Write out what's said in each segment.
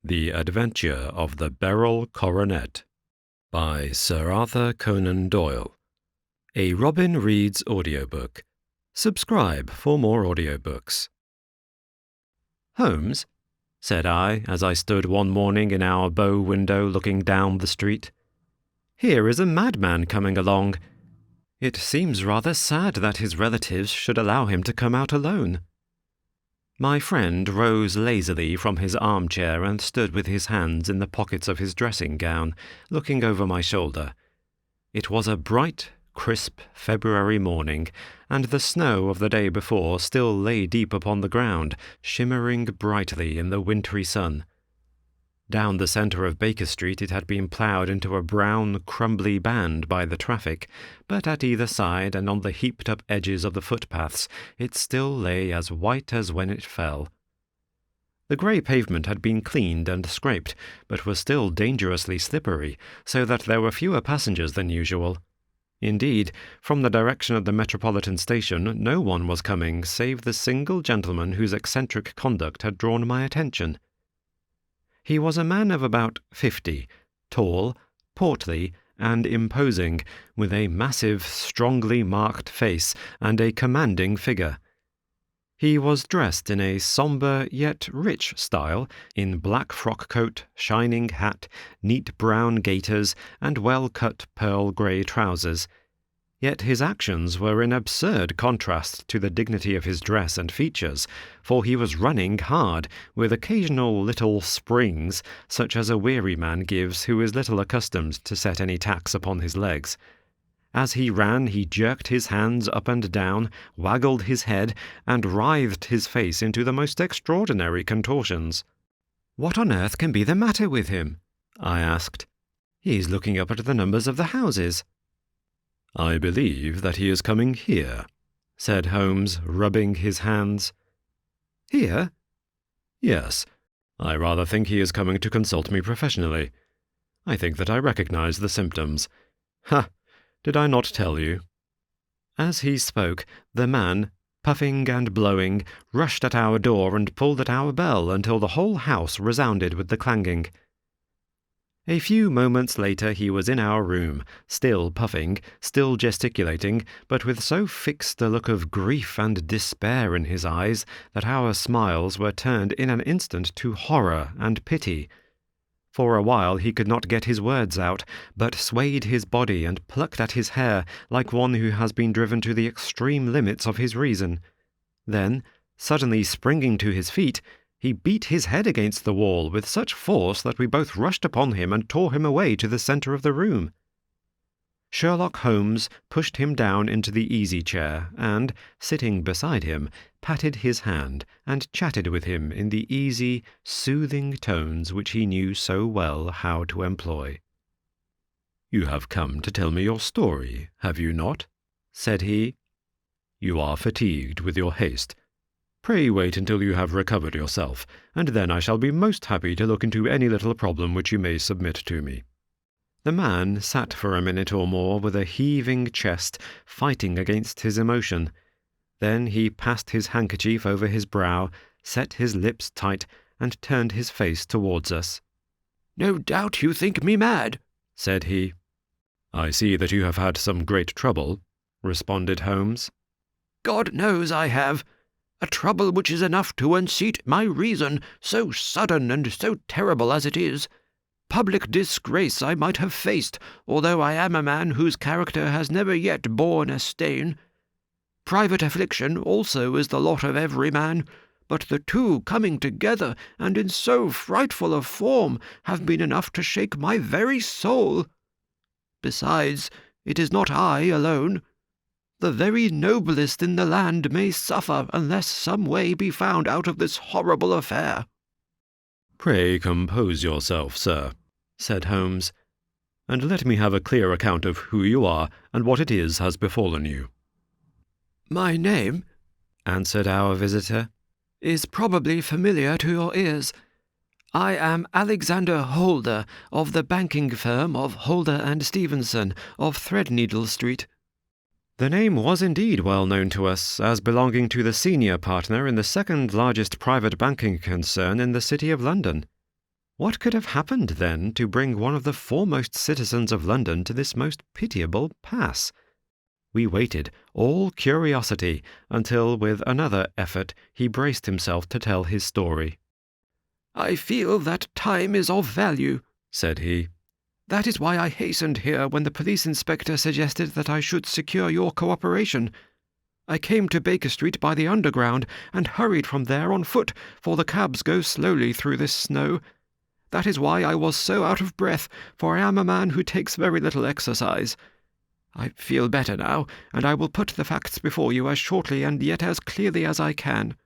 The Adventure of the Beryl Coronet by Sir Arthur Conan Doyle. A Robin Reads audiobook. Subscribe for more audiobooks. "Holmes," said I, as I stood one morning in our bow window looking down the street, "here is a madman coming along. It seems rather sad that his relatives should allow him to come out alone." My friend rose lazily from his armchair and stood with his hands in the pockets of his dressing gown, looking over my shoulder. It was a bright, crisp February morning, and the snow of the day before still lay deep upon the ground, shimmering brightly in the wintry sun. Down the centre of Baker Street it had been ploughed into a brown, crumbly band by the traffic, but at either side and on the heaped-up edges of the footpaths it still lay as white as when it fell. The grey pavement had been cleaned and scraped, but was still dangerously slippery, so that there were fewer passengers than usual. Indeed, from the direction of the Metropolitan Station no one was coming save the single gentleman whose eccentric conduct had drawn my attention. He was a man of about 50, tall, portly, and imposing, with a massive, strongly marked face and a commanding figure. He was dressed in a sombre yet rich style, in black frock coat, shining hat, neat brown gaiters, and well-cut pearl-grey trousers. Yet his actions were in absurd contrast to the dignity of his dress and features, for he was running hard, with occasional little springs, such as a weary man gives who is little accustomed to set any tax upon his legs. As he ran he jerked his hands up and down, waggled his head, and writhed his face into the most extraordinary contortions. "What on earth can be the matter with him?" I asked. "He's looking up at the numbers of the houses." "I believe that he is coming here," said Holmes, rubbing his hands. "Here?" "Yes. I rather think he is coming to consult me professionally. I think that I recognize the symptoms. Ha! Did I not tell you?" As he spoke, the man, puffing and blowing, rushed at our door and pulled at our bell until the whole house resounded with the clanging. A few moments later he was in our room, still puffing, still gesticulating, but with so fixed a look of grief and despair in his eyes that our smiles were turned in an instant to horror and pity. For a while he could not get his words out, but swayed his body and plucked at his hair like one who has been driven to the extreme limits of his reason. Then, suddenly springing to his feet, he beat his head against the wall with such force that we both rushed upon him and tore him away to the centre of the room. Sherlock Holmes pushed him down into the easy-chair and, sitting beside him, patted his hand and chatted with him in the easy, soothing tones which he knew so well how to employ. "You have come to tell me your story, have you not?" said he. "You are fatigued with your haste. Pray wait until you have recovered yourself, and then I shall be most happy to look into any little problem which you may submit to me." The man sat for a minute or more with a heaving chest, fighting against his emotion. Then he passed his handkerchief over his brow, set his lips tight, and turned his face towards us. "No doubt you think me mad," said he. "I see that you have had some great trouble," responded Holmes. "God knows I have. A trouble which is enough to unseat my reason, so sudden and so terrible as it is. Public disgrace I might have faced, although I am a man whose character has never yet borne a stain. Private affliction also is the lot of every man, but the two coming together, and in so frightful a form, have been enough to shake my very soul. Besides, it is not I alone. The very noblest in the land may suffer unless some way be found out of this horrible affair." "Pray compose yourself, sir," said Holmes, "and let me have a clear account of who you are and what it is has befallen you." "My name," answered our visitor, "is probably familiar to your ears. I am Alexander Holder, of the banking firm of Holder and Stevenson, of Threadneedle Street." The name was indeed well known to us, as belonging to the senior partner in the second largest private banking concern in the City of London. What could have happened, then, to bring one of the foremost citizens of London to this most pitiable pass? We waited, all curiosity, until with another effort he braced himself to tell his story. "I feel that time is of value," said he. "That is why I hastened here when the police inspector suggested that I should secure your cooperation. I came to Baker Street by the Underground and hurried from there on foot, for the cabs go slowly through this snow. That is why I was so out of breath, for I am a man who takes very little exercise. I feel better now, and I will put the facts before you as shortly and yet as clearly as I can.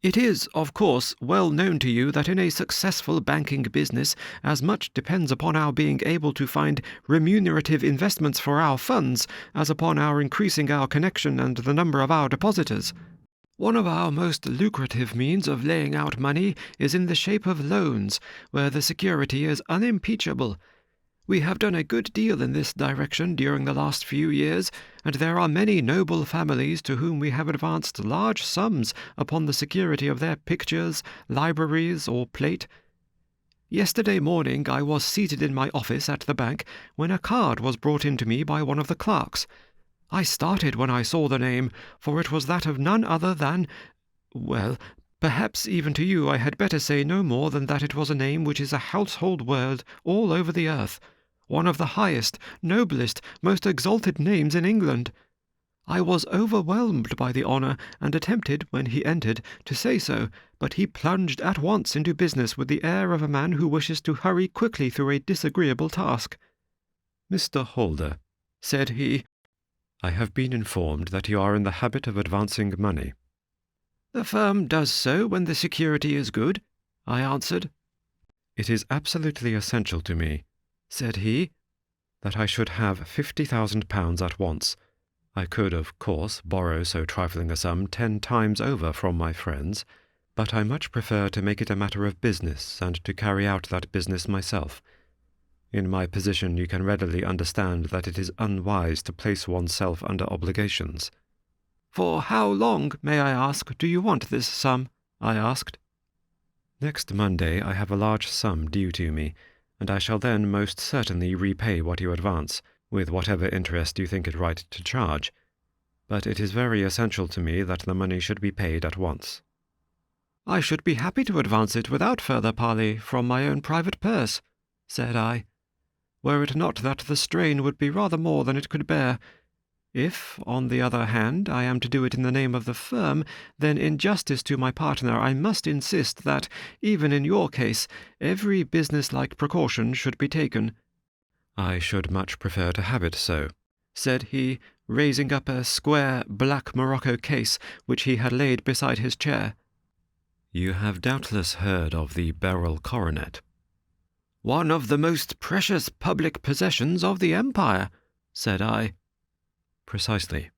It is, of course, well known to you that in a successful banking business, as much depends upon our being able to find remunerative investments for our funds as upon our increasing our connection and the number of our depositors. One of our most lucrative means of laying out money is in the shape of loans, where the security is unimpeachable. We have done a good deal in this direction during the last few years, and there are many noble families to whom we have advanced large sums upon the security of their pictures, libraries, or plate. Yesterday morning I was seated in my office at the bank when a card was brought in to me by one of the clerks. I started when I saw the name, for it was that of none other than— well, perhaps even to you I had better say no more than that it was a name which is a household word all over the earth, one of the highest, noblest, most exalted names in England. I was overwhelmed by the honour, and attempted, when he entered, to say so, but he plunged at once into business with the air of a man who wishes to hurry quickly through a disagreeable task. "Mr. Holder," said he, "I have been informed that you are in the habit of advancing money." "The firm does so when the security is good," I answered. "It is absolutely essential to me," said he, "that I should have £50,000 at once. I could, of course, borrow so trifling a sum 10 times over from my friends, but I much prefer to make it a matter of business and to carry out that business myself. In my position you can readily understand that it is unwise to place oneself under obligations." "For how long, may I ask, do you want this sum?" I asked. "Next Monday I have a large sum due to me, and I shall then most certainly repay what you advance, with whatever interest you think it right to charge. But it is very essential to me that the money should be paid at once." "I should be happy to advance it without further parley from my own private purse," said I, "were it not that the strain would be rather more than it could bear. If, on the other hand, I am to do it in the name of the firm, then in justice to my partner I must insist that, even in your case, every business-like precaution should be taken." "I should much prefer to have it so," said he, raising up a square black morocco case which he had laid beside his chair. "You have doubtless heard of the Beryl Coronet." "One of the most precious public possessions of the Empire," said I. "Precisely."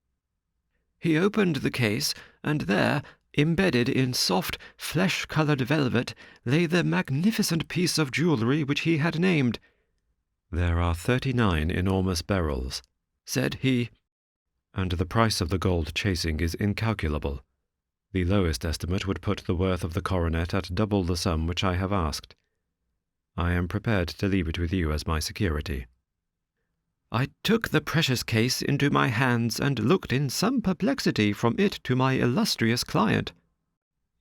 He opened the case, and there, embedded in soft, flesh-coloured velvet, lay the magnificent piece of jewellery which he had named. "There are 39 enormous beryls," said he, "and the price of the gold chasing is incalculable. The lowest estimate would put the worth of the coronet at double the sum which I have asked. I am prepared to leave it with you as my security." I took the precious case into my hands and looked in some perplexity from it to my illustrious client.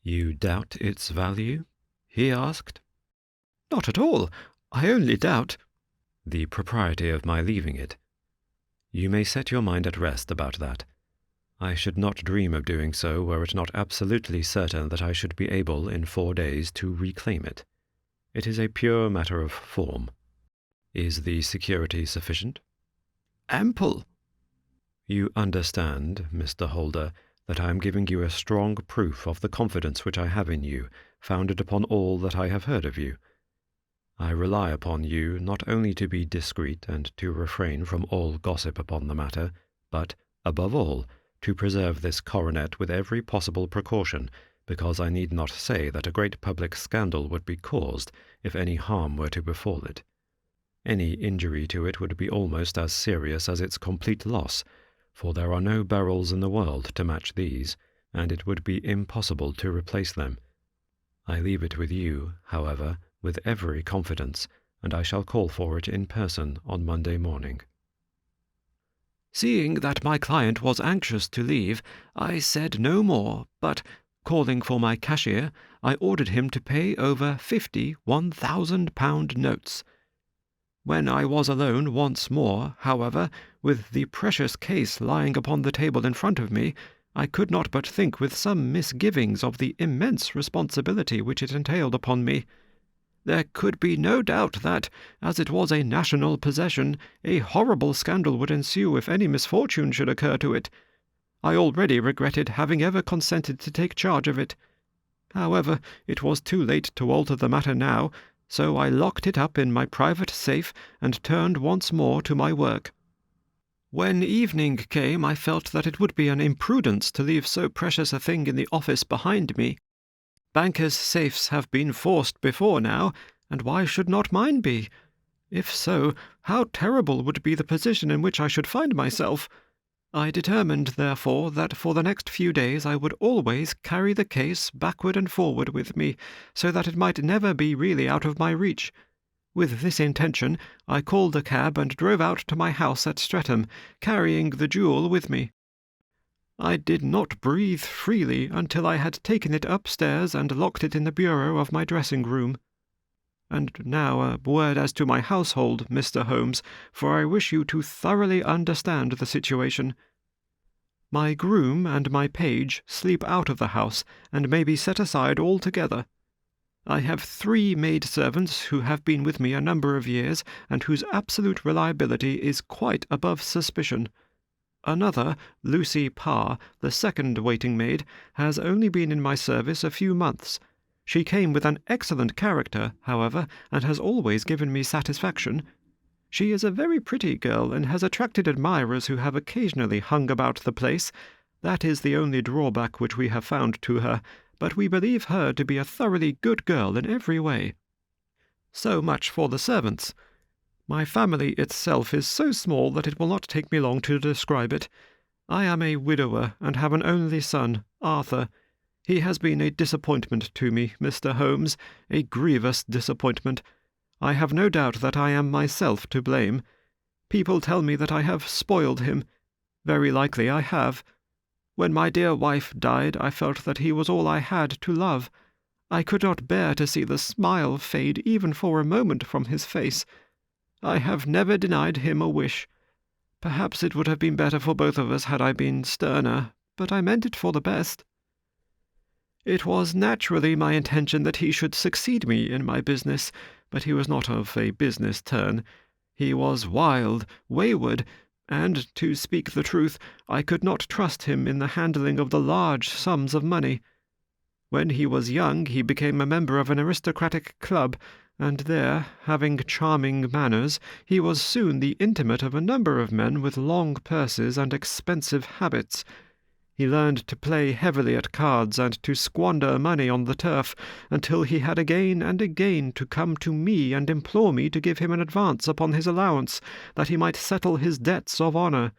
"You doubt its value?" he asked. "Not at all. I only doubt—" "The propriety of my leaving it. You may set your mind at rest about that. I should not dream of doing so were it not absolutely certain that I should be able in 4 days to reclaim it. It is a pure matter of form. Is the security sufficient?" "Ample." "You understand, Mr. Holder, that I am giving you a strong proof of the confidence which I have in you, founded upon all that I have heard of you. I rely upon you not only to be discreet and to refrain from all gossip upon the matter, but, above all, to preserve this coronet with every possible precaution, because I need not say that a great public scandal would be caused if any harm were to befall it. Any injury to it would be almost as serious as its complete loss, for there are no beryls in the world to match these, and it would be impossible to replace them. I leave it with you, however, with every confidence, and I shall call for it in person on Monday morning. Seeing that my client was anxious to leave, I said no more, but, calling for my cashier, I ordered him to pay over 50 £1,000 notes. When I was alone once more, however, with the precious case lying upon the table in front of me, I could not but think with some misgivings of the immense responsibility which it entailed upon me. There could be no doubt that, as it was a national possession, a horrible scandal would ensue if any misfortune should occur to it. I already regretted having ever consented to take charge of it. However, it was too late to alter the matter now, so I locked it up in my private safe and turned once more to my work. When evening came, I felt that it would be an imprudence to leave so precious a thing in the office behind me. Bankers' safes have been forced before now, and why should not mine be? If so, how terrible would be the position in which I should find myself! I determined, therefore, that for the next few days I would always carry the case backward and forward with me, so that it might never be really out of my reach. With this intention, I called a cab and drove out to my house at Streatham, carrying the jewel with me. I did not breathe freely until I had taken it upstairs and locked it in the bureau of my dressing-room. And now a word as to my household, Mr. Holmes, for I wish you to thoroughly understand the situation. My groom and my page sleep out of the house, and may be set aside altogether. I have 3 maid-servants who have been with me a number of years, and whose absolute reliability is quite above suspicion. Another, Lucy Parr, the second waiting-maid, has only been in my service a few months. She came with an excellent character, however, and has always given me satisfaction. She is a very pretty girl, and has attracted admirers who have occasionally hung about the place. That is the only drawback which we have found to her, but we believe her to be a thoroughly good girl in every way. So much for the servants. My family itself is so small that it will not take me long to describe it. I am a widower, and have an only son, Arthur. He has been a disappointment to me, Mr. Holmes, a grievous disappointment. I have no doubt that I am myself to blame. People tell me that I have spoiled him. Very likely I have. When my dear wife died, I felt that he was all I had to love. I could not bear to see the smile fade even for a moment from his face. I have never denied him a wish. Perhaps it would have been better for both of us had I been sterner, but I meant it for the best. It was naturally my intention that he should succeed me in my business, but he was not of a business turn. He was wild, wayward, and, to speak the truth, I could not trust him in the handling of the large sums of money. When he was young, he became a member of an aristocratic club, and there, having charming manners, he was soon the intimate of a number of men with long purses and expensive habits. He learned to play heavily at cards and to squander money on the turf, until he had again and again to come to me and implore me to give him an advance upon his allowance, that he might settle his debts of honour.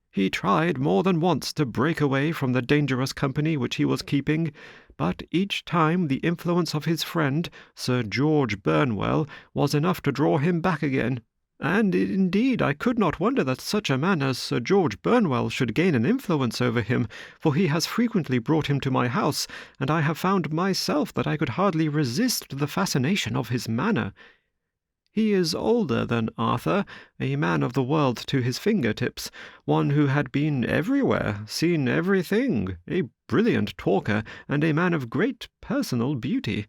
He tried more than once to break away from the dangerous company which he was keeping, but each time the influence of his friend, Sir George Burnwell, was enough to draw him back again. And indeed I could not wonder that such a man as Sir George Burnwell should gain an influence over him, for he has frequently brought him to my house, and I have found myself that I could hardly resist the fascination of his manner. He is older than Arthur, a man of the world to his fingertips, one who had been everywhere, seen everything, a brilliant talker, and a man of great personal beauty.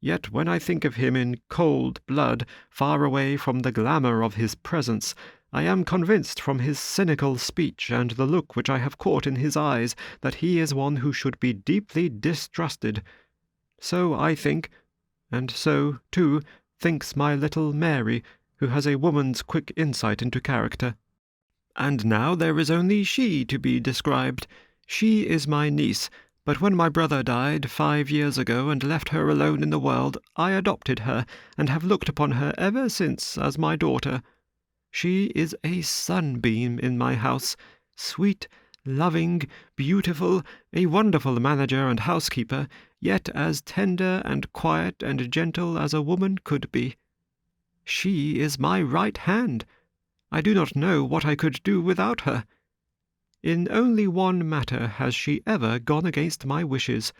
Yet when I think of him in cold blood, far away from the glamour of his presence, I am convinced from his cynical speech and the look which I have caught in his eyes that he is one who should be deeply distrusted. So I think, and so, too, thinks my little Mary, who has a woman's quick insight into character. And now there is only she to be described. She is my niece, but when my brother died 5 years ago and left her alone in the world, I adopted her, and have looked upon her ever since as my daughter. She is a sunbeam in my house, sweet, loving, beautiful, a wonderful manager and housekeeper, yet as tender and quiet and gentle as a woman could be. She is my right hand. I do not know what I could do without her. In only one matter has she ever gone against my wishes.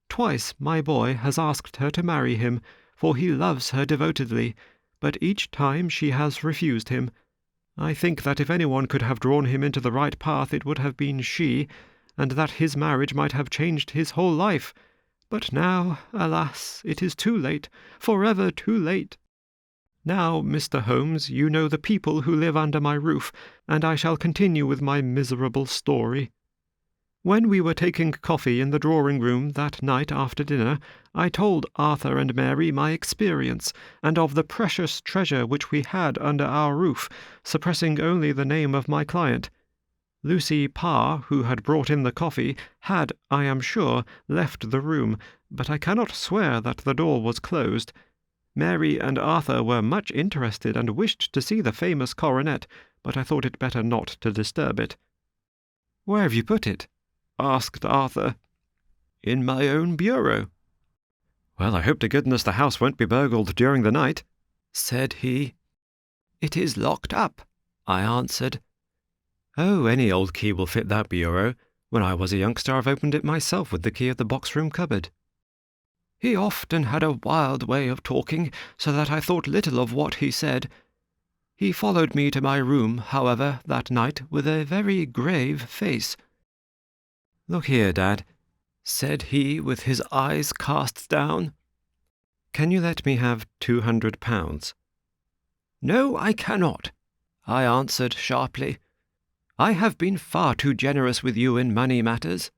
Twice my boy has asked her to marry him, for he loves her devotedly, but each time she has refused him. I think that if anyone could have drawn him into the right path it would have been she, and that his marriage might have changed his whole life. But now, alas, it is too late, forever too late. Now, Mr. Holmes, you know the people who live under my roof, and I shall continue with my miserable story. When we were taking coffee in the drawing-room that night after dinner, I told Arthur and Mary my experience, and of the precious treasure which we had under our roof, suppressing only the name of my client. Lucy Parr, who had brought in the coffee, had, I am sure, left the room, but I cannot swear that the door was closed. Mary and Arthur were much interested and wished to see the famous coronet, but I thought it better not to disturb it. "Where have you put it?" asked Arthur. "In my own bureau." "Well, I hope to goodness the house won't be burgled during the night," said he. "It is locked up," I answered. "Oh, any old key will fit that bureau. When I was a youngster I've opened it myself with the key of the box-room cupboard." He often had a wild way of talking, so that I thought little of what he said. He followed me to my room, however, that night with a very grave face. "Look here, Dad," said he with his eyes cast down. "Can you let me have £200? "No, I cannot," I answered sharply. "I have been far too generous with you in money matters."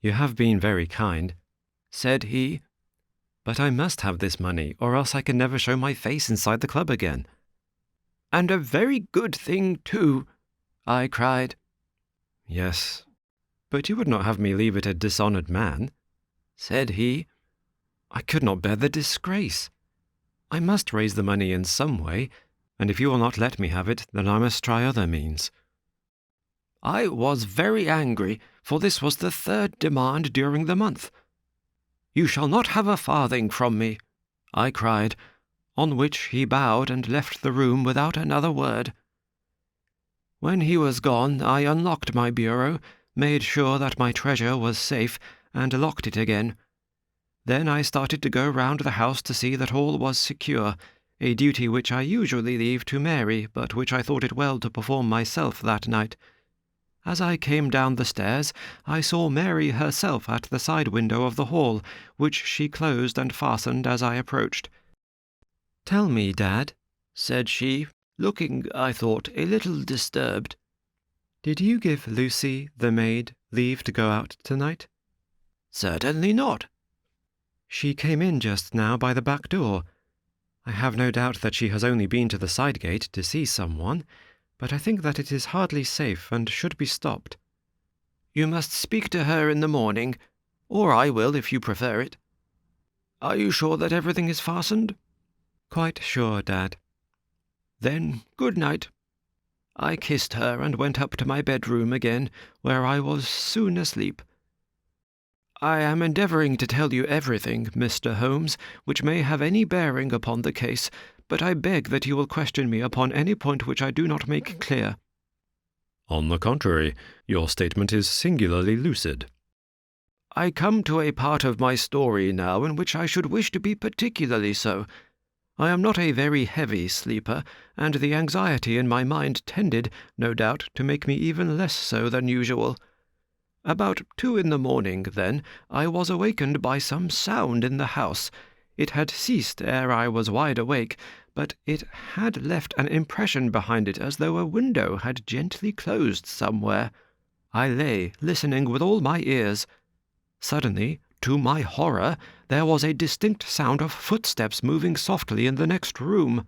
"You have been very kind," said he, "but I must have this money, or else I can never show my face inside the club again." "And a very good thing, too," I cried. "Yes, but you would not have me leave it a dishonoured man," said he. "I could not bear the disgrace. I must raise the money in some way, and if you will not let me have it, then I must try other means." I was very angry, for this was the third demand during the month. "You shall not have a farthing from me," I cried, on which he bowed and left the room without another word. When he was gone, I unlocked my bureau, made sure that my treasure was safe, and locked it again. Then I started to go round the house to see that all was secure, a duty which I usually leave to Mary, but which I thought it well to perform myself that night. As I came down the stairs, I saw Mary herself at the side window of the hall, which she closed and fastened as I approached. "Tell me, Dad," said she, looking, I thought, a little disturbed, "did you give Lucy, the maid, leave to go out tonight?" "Certainly not." "She came in just now by the back door. I have no doubt that she has only been to the side gate to see someone, but I think that it is hardly safe and should be stopped." "You must speak to her in the morning, or I will if you prefer it. Are you sure that everything is fastened?" "Quite sure, Dad." "Then good night." I kissed her and went up to my bedroom again, where I was soon asleep. I am endeavouring to tell you everything, Mr. Holmes, which may have any bearing upon the case, but I beg that you will question me upon any point which I do not make clear." "On the contrary, your statement is singularly lucid." "I come to a part of my story now in which I should wish to be particularly so. I am not a very heavy sleeper, and the anxiety in my mind tended, no doubt, to make me even less so than usual. About 2 in the morning, then, I was awakened by some sound in the house. It had ceased ere I was wide awake, but it had left an impression behind it as though a window had gently closed somewhere. I lay listening with all my ears. Suddenly, to my horror, there was a distinct sound of footsteps moving softly in the next room.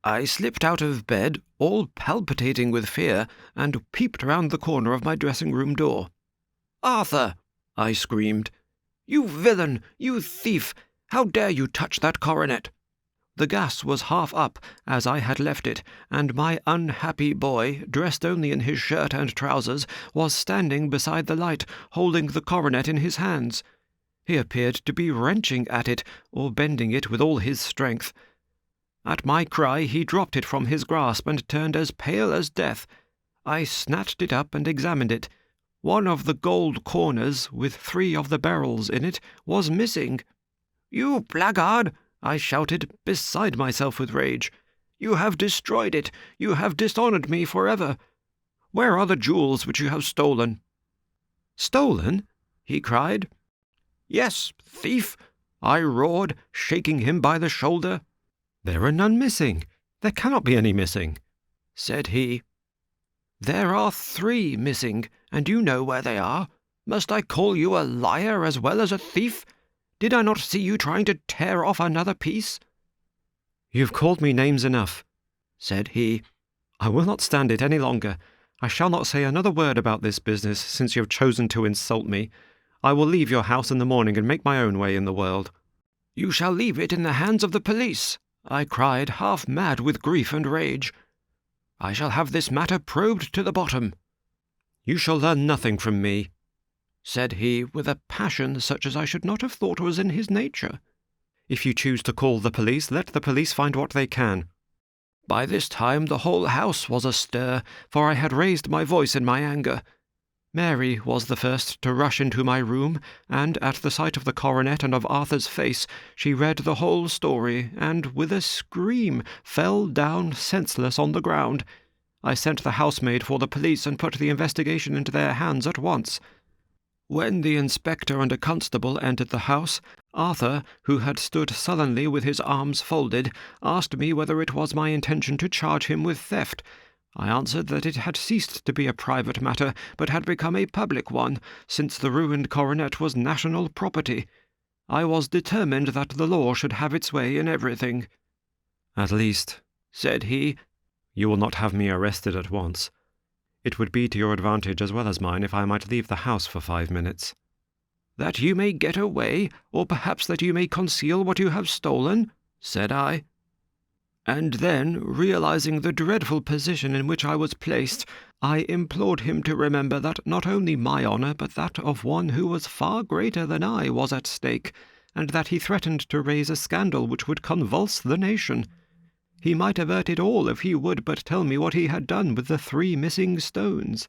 I slipped out of bed, all palpitating with fear, and peeped round the corner of my dressing-room door. "Arthur!" I screamed. "You villain! You thief! How dare you touch that coronet?" The gas was half up, as I had left it, and my unhappy boy, dressed only in his shirt and trousers, was standing beside the light, holding the coronet in his hands. He appeared to be wrenching at it, or bending it with all his strength. At my cry he dropped it from his grasp and turned as pale as death. I snatched it up and examined it. One of the gold corners, with 3 of the barrels in it, was missing. "You blackguard!" I shouted, beside myself with rage. "You have destroyed it! You have dishonoured me forever! Where are the jewels which you have stolen?" "Stolen?" he cried. "Yes, thief!" I roared, shaking him by the shoulder. "There are none missing. There cannot be any missing," said he. "There are 3 missing, and you know where they are. Must I call you a liar as well as a thief? Did I not see you trying to tear off another piece?" "You've called me names enough," said he. "I will not stand it any longer. I shall not say another word about this business, since you have chosen to insult me. I will leave your house in the morning and make my own way in the world." "You shall leave it in the hands of the police," I cried, half mad with grief and rage. "I shall have this matter probed to the bottom." "You shall learn nothing from me," said he, with a passion such as I should not have thought was in his nature. "If you choose to call the police, let the police find what they can." By this time the whole house was astir, for I had raised my voice in my anger. Mary was the first to rush into my room, and at the sight of the coronet and of Arthur's face, she read the whole story, and with a scream fell down senseless on the ground. I sent the housemaid for the police and put the investigation into their hands at once. When the inspector and a constable entered the house, Arthur, who had stood sullenly with his arms folded, asked me whether it was my intention to charge him with theft. I answered that it had ceased to be a private matter, but had become a public one, since the ruined coronet was national property. I was determined that the law should have its way in everything. "At least," said he, "you will not have me arrested at once. It would be to your advantage as well as mine if I might leave the house for 5 minutes." "That you may get away, or perhaps that you may conceal what you have stolen?" said I. And then, realizing the dreadful position in which I was placed, I implored him to remember that not only my honour, but that of one who was far greater than I was at stake, and that he threatened to raise a scandal which would convulse the nation. He might avert it all if he would but tell me what he had done with the 3 missing stones.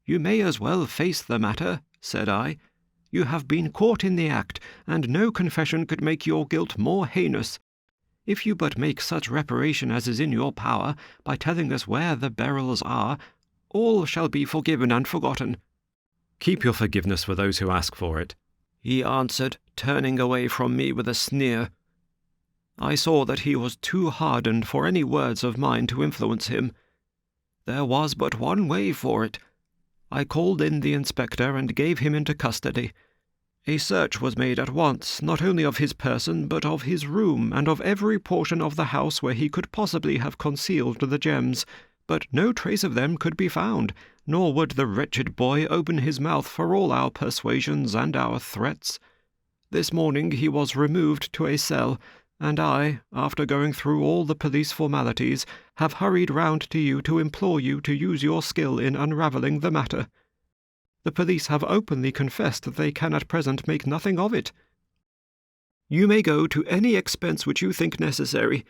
"You may as well face the matter," said I. "You have been caught in the act, and no confession could make your guilt more heinous. If you but make such reparation as is in your power, by telling us where the Beryls are, all shall be forgiven and forgotten." "Keep your forgiveness for those who ask for it," he answered, turning away from me with a sneer. I saw that he was too hardened for any words of mine to influence him. There was but one way for it. I called in the inspector and gave him into custody. A search was made at once, not only of his person, but of his room, and of every portion of the house where he could possibly have concealed the gems, but no trace of them could be found, nor would the wretched boy open his mouth for all our persuasions and our threats. This morning he was removed to a cell, and I, after going through all the police formalities, have hurried round to you to implore you to use your skill in unravelling the matter. The police have openly confessed that they can at present make nothing of it. You may go to any expense which you think necessary.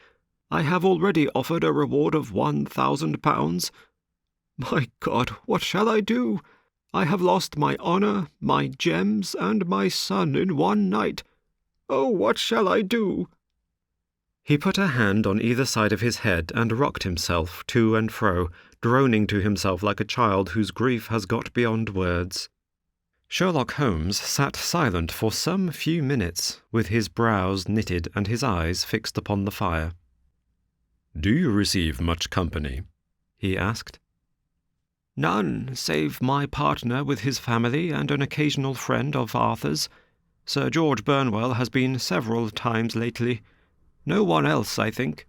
I have already offered a reward of £1,000. My God, what shall I do? I have lost my honour, my gems, and my son in one night. Oh, what shall I do?" He put a hand on either side of his head and rocked himself to and fro, droning to himself like a child whose grief has got beyond words. Sherlock Holmes sat silent for some few minutes, with his brows knitted and his eyes fixed upon the fire. "Do you receive much company?" he asked. "None, save my partner with his family and an occasional friend of Arthur's. Sir George Burnwell has been several times lately. No one else, I think."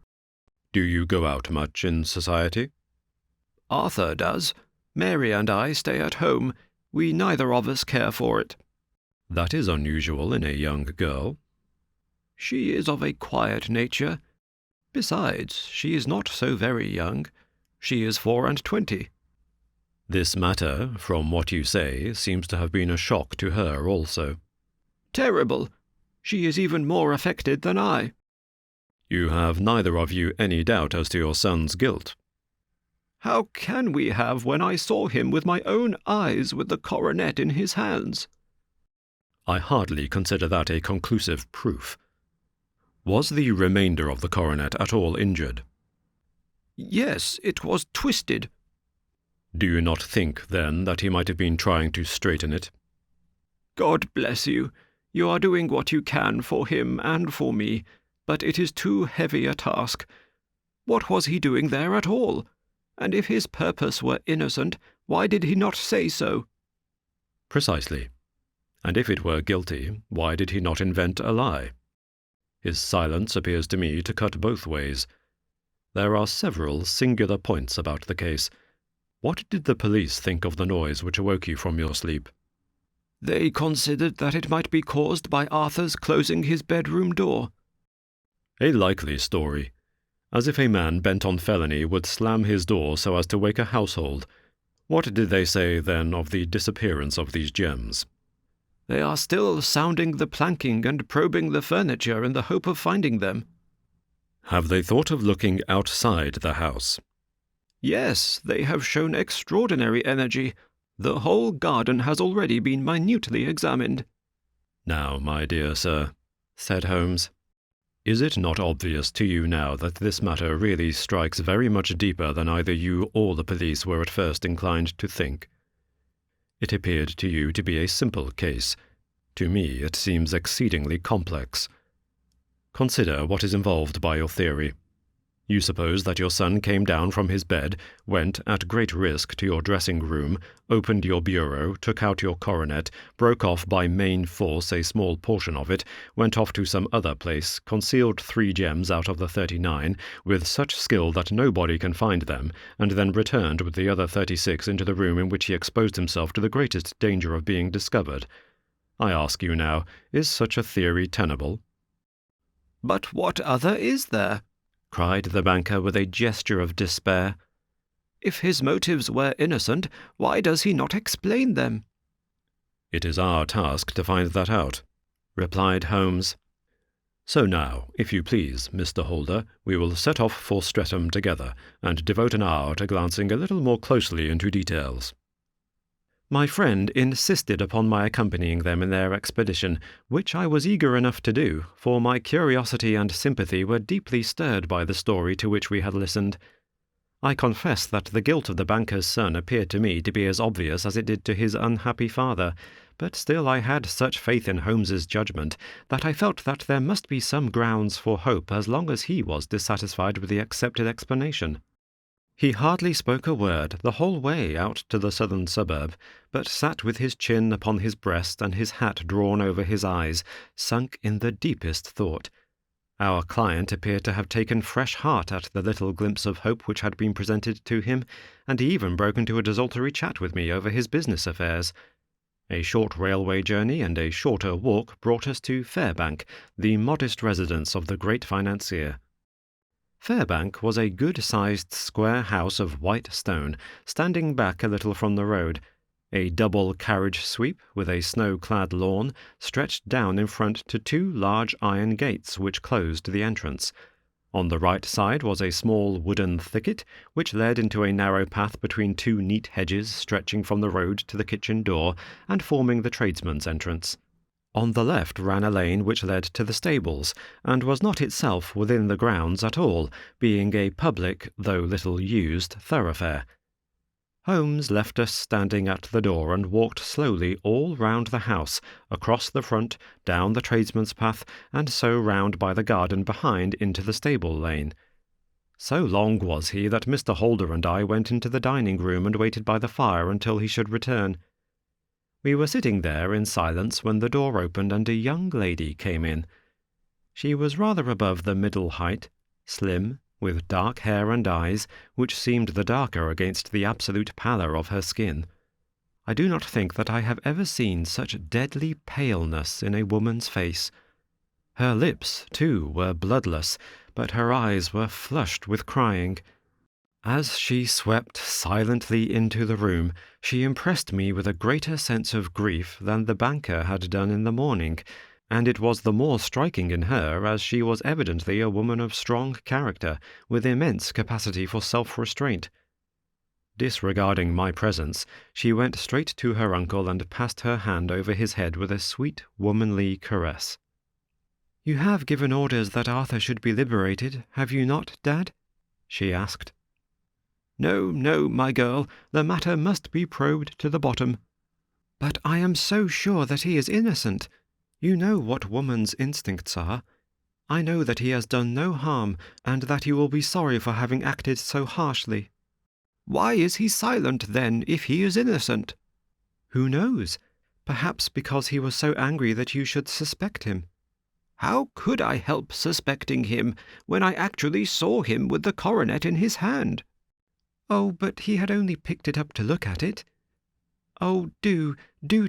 "Do you go out much in society?" "Arthur does. Mary and I stay at home. We neither of us care for it." "That is unusual in a young girl." "She is of a quiet nature. Besides, she is not so very young. She is 24. "This matter, from what you say, seems to have been a shock to her also." Terrible. She is even more affected than I." "You have neither of you any doubt as to your son's guilt?" "How can we have when I saw him with my own eyes with the coronet in his hands?" "I hardly consider that a conclusive proof. Was the remainder of the coronet at all injured?" "Yes, it was twisted." "Do you not think, then, that he might have been trying to straighten it?" "God bless you. You are doing what you can for him and for me, but it is too heavy a task. What was he doing there at all? And if his purpose were innocent, why did he not say so?" "Precisely. And if it were guilty, why did he not invent a lie? His silence appears to me to cut both ways. There are several singular points about the case. What did the police think of the noise which awoke you from your sleep?" "They considered that it might be caused by Arthur's closing his bedroom door." "A likely story. As if a man bent on felony would slam his door so as to wake a household. What did they say, then, of the disappearance of these gems?" "They are still sounding the planking and probing the furniture in the hope of finding them." "Have they thought of looking outside the house?" "Yes, they have shown extraordinary energy. The whole garden has already been minutely examined." "Now, my dear sir," said Holmes, "is it not obvious to you now that this matter really strikes very much deeper than either you or the police were at first inclined to think? It appeared to you to be a simple case. To me it seems exceedingly complex. Consider what is involved by your theory. You suppose that your son came down from his bed, went at great risk to your dressing-room, opened your bureau, took out your coronet, broke off by main force a small portion of it, went off to some other place, concealed 3 gems out of the 39, with such skill that nobody can find them, and then returned with the other 36 into the room in which he exposed himself to the greatest danger of being discovered. I ask you now, is such a theory tenable?" "But what other is there?" cried the banker with a gesture of despair. "If his motives were innocent, why does he not explain them?" "It is our task to find that out," replied Holmes. "So now, if you please, Mr. Holder, we will set off for Streatham together, and devote an hour to glancing a little more closely into details." My friend insisted upon my accompanying them in their expedition, which I was eager enough to do, for my curiosity and sympathy were deeply stirred by the story to which we had listened. I confess that the guilt of the banker's son appeared to me to be as obvious as it did to his unhappy father, but still I had such faith in Holmes's judgment that I felt that there must be some grounds for hope as long as he was dissatisfied with the accepted explanation. He hardly spoke a word the whole way out to the southern suburb, but sat with his chin upon his breast and his hat drawn over his eyes, sunk in the deepest thought. Our client appeared to have taken fresh heart at the little glimpse of hope which had been presented to him, and he even broke into a desultory chat with me over his business affairs. A short railway journey and a shorter walk brought us to Fairbank, the modest residence of the great financier. Fairbank was a good-sized square house of white stone, standing back a little from the road. A double carriage sweep, with a snow-clad lawn, stretched down in front to 2 large iron gates which closed the entrance. On the right side was a small wooden thicket, which led into a narrow path between 2 neat hedges stretching from the road to the kitchen door, and forming the tradesman's entrance. On the left ran a lane which led to the stables, and was not itself within the grounds at all, being a public, though little used, thoroughfare. Holmes left us standing at the door and walked slowly all round the house, across the front, down the tradesman's path, and so round by the garden behind into the stable lane. So long was he that Mr. Holder and I went into the dining-room and waited by the fire until he should return. We were sitting there in silence when the door opened and a young lady came in. She was rather above the middle height, slim, with dark hair and eyes, which seemed the darker against the absolute pallor of her skin. I do not think that I have ever seen such deadly paleness in a woman's face. Her lips, too, were bloodless, but her eyes were flushed with crying. As she swept silently into the room, she impressed me with a greater sense of grief than the banker had done in the morning, and it was the more striking in her as she was evidently a woman of strong character, with immense capacity for self-restraint. Disregarding my presence, she went straight to her uncle and passed her hand over his head with a sweet, womanly caress. "You have given orders that Arthur should be liberated, have you not, Dad?" she asked. "No, no, my girl, the matter must be probed to the bottom." "But I am so sure that he is innocent. You know what woman's instincts are. I know that he has done no harm, and that you will be sorry for having acted so harshly." "Why is he silent, then, if he is innocent?" "Who knows? Perhaps because he was so angry that you should suspect him." "How could I help suspecting him when I actually saw him with the coronet in his hand?" "Oh, but he had only picked it up to look at it. Oh, do